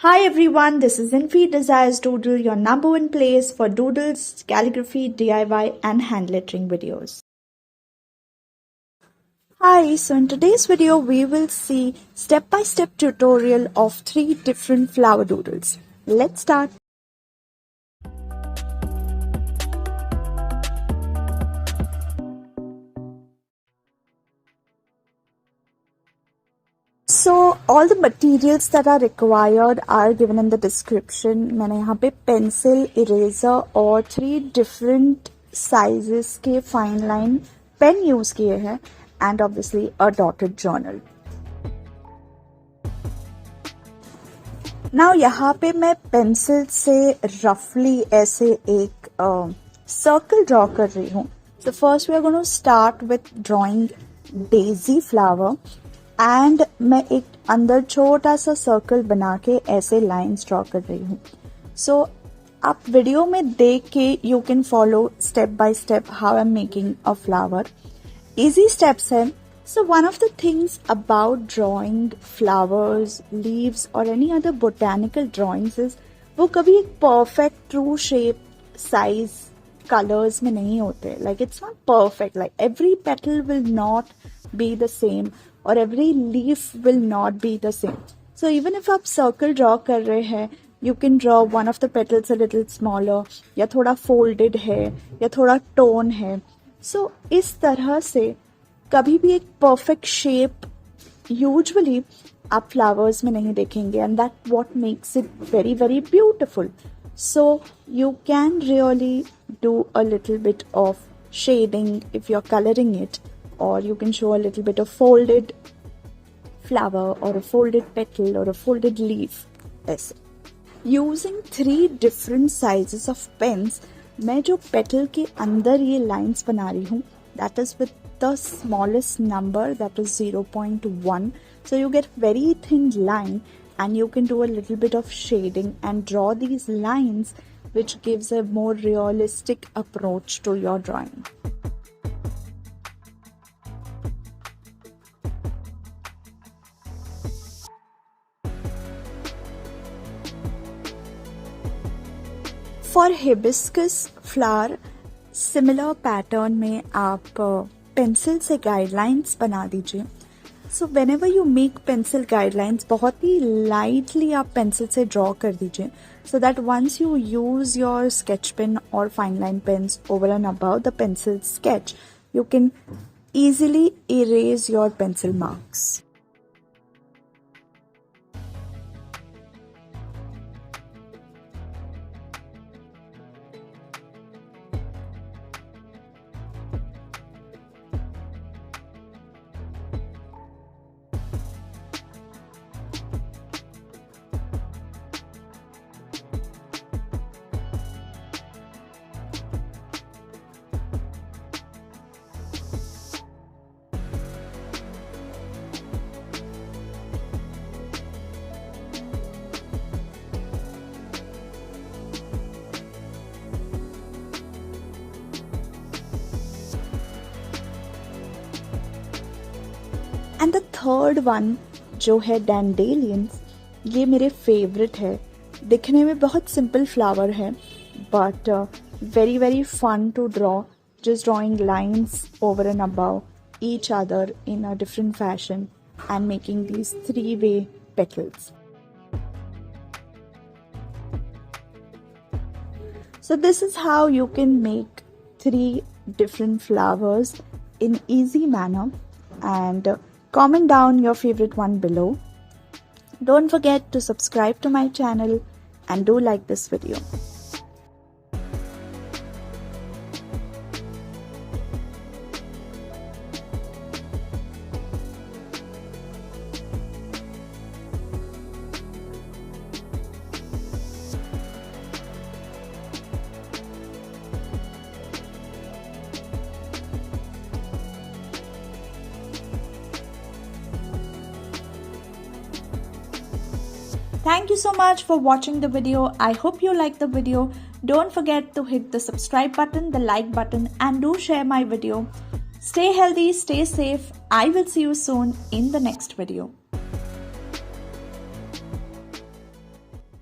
Hi everyone, this is Infi Desires Doodle, your number one place for doodles, calligraphy, DIY and hand lettering videos. Hi, so in today's video we will see step-by-step tutorial of 3 different flower doodles. Let's start. So all the materials that are required are given in the description. मैंने यहाँ पे pencil, eraser और 3 different sizes के fine line pen use किए हैं and obviously a dotted journal. Now यहाँ पे मैं pencil से roughly ऐसे एक circle draw कर रही हूँ. So first we are going to start with drawing daisy flower. And मैं एक अंदर छोटा सा सर्कल बना के ऐसे लाइंस ड्रॉ कर रही हूँ. सो आप वीडियो में देख के you can follow step by step how I am making a flower. Easy steps है. So one of the things about drawing flowers, leaves और any other botanical drawings is वो कभी एक perfect true shape, size, colours में नहीं होते. Like it's not perfect. Like every petal will not be the same or every leaf will not be the same. So even if आप circle draw कर रहे हैं, you can draw one of the petals a little smaller या थोड़ा folded है या थोड़ा tone है. So इस तरह से कभी भी एक perfect shape usually आप flowers में नहीं देखेंगे and that what makes it very very beautiful. So you can really do a little bit of shading if you're coloring it, or you can show a little bit of folded flower or a folded petal or a folded leaf. ऐसे using 3 different sizes of pens, मैं जो petal के अंदर ये lines बना रही हूँ, that is with the smallest number, that is 0.1. So you get very thin line and you can do a little bit of shading and draw these lines, which gives a more realistic approach to your drawing. For hibiscus flower, similar pattern में आप pencil से guidelines बना दीजिए. So whenever you make pencil guidelines, बहुत ही lightly आप pencil से draw कर दीजिए, so that once you use your sketch pen or fine line pens over and above the pencil sketch, you can easily erase your pencil marks. And the third one जो है dandelions, ये मेरे favourite है. दिखने में बहुत simple flower है but very very fun to draw. Just drawing lines over and above each other in a different fashion and making these 3-way petals. So this is how you can make 3 different flowers in easy manner, and comment down your favorite one below. Don't forget to subscribe to my channel and do like this video. Thank you so much for watching the video. I hope you liked the video. Don't forget to hit the subscribe button, the like button, and do share my video. Stay healthy, stay safe. I will see you soon in the next video.